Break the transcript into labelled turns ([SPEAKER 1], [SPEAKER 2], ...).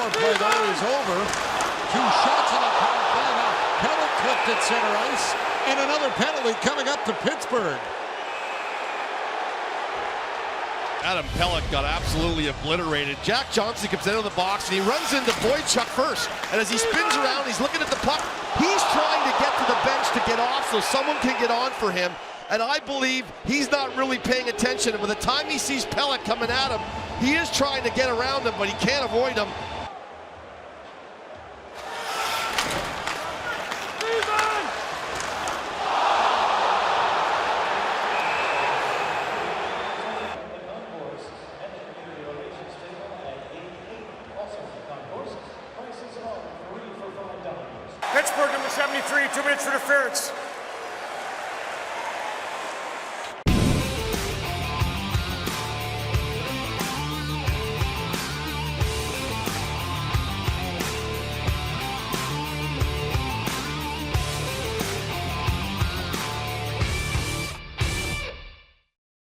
[SPEAKER 1] power play, though, is over. 2 shots on the power play. Now Pelech clipped at center ice. And another penalty coming up to Pittsburgh.
[SPEAKER 2] Adam Pelech got absolutely obliterated. Jack Johnson comes into the box and he runs into Boychuk first. And as he spins around, he's looking at the puck. He's trying to get to the bench to get off so someone can get on for him. And I believe he's not really paying attention. And by the time he sees Pelech coming at him, he is trying to get around him, but he can't avoid him.
[SPEAKER 3] Pittsburgh number 73, 2 minutes for interference.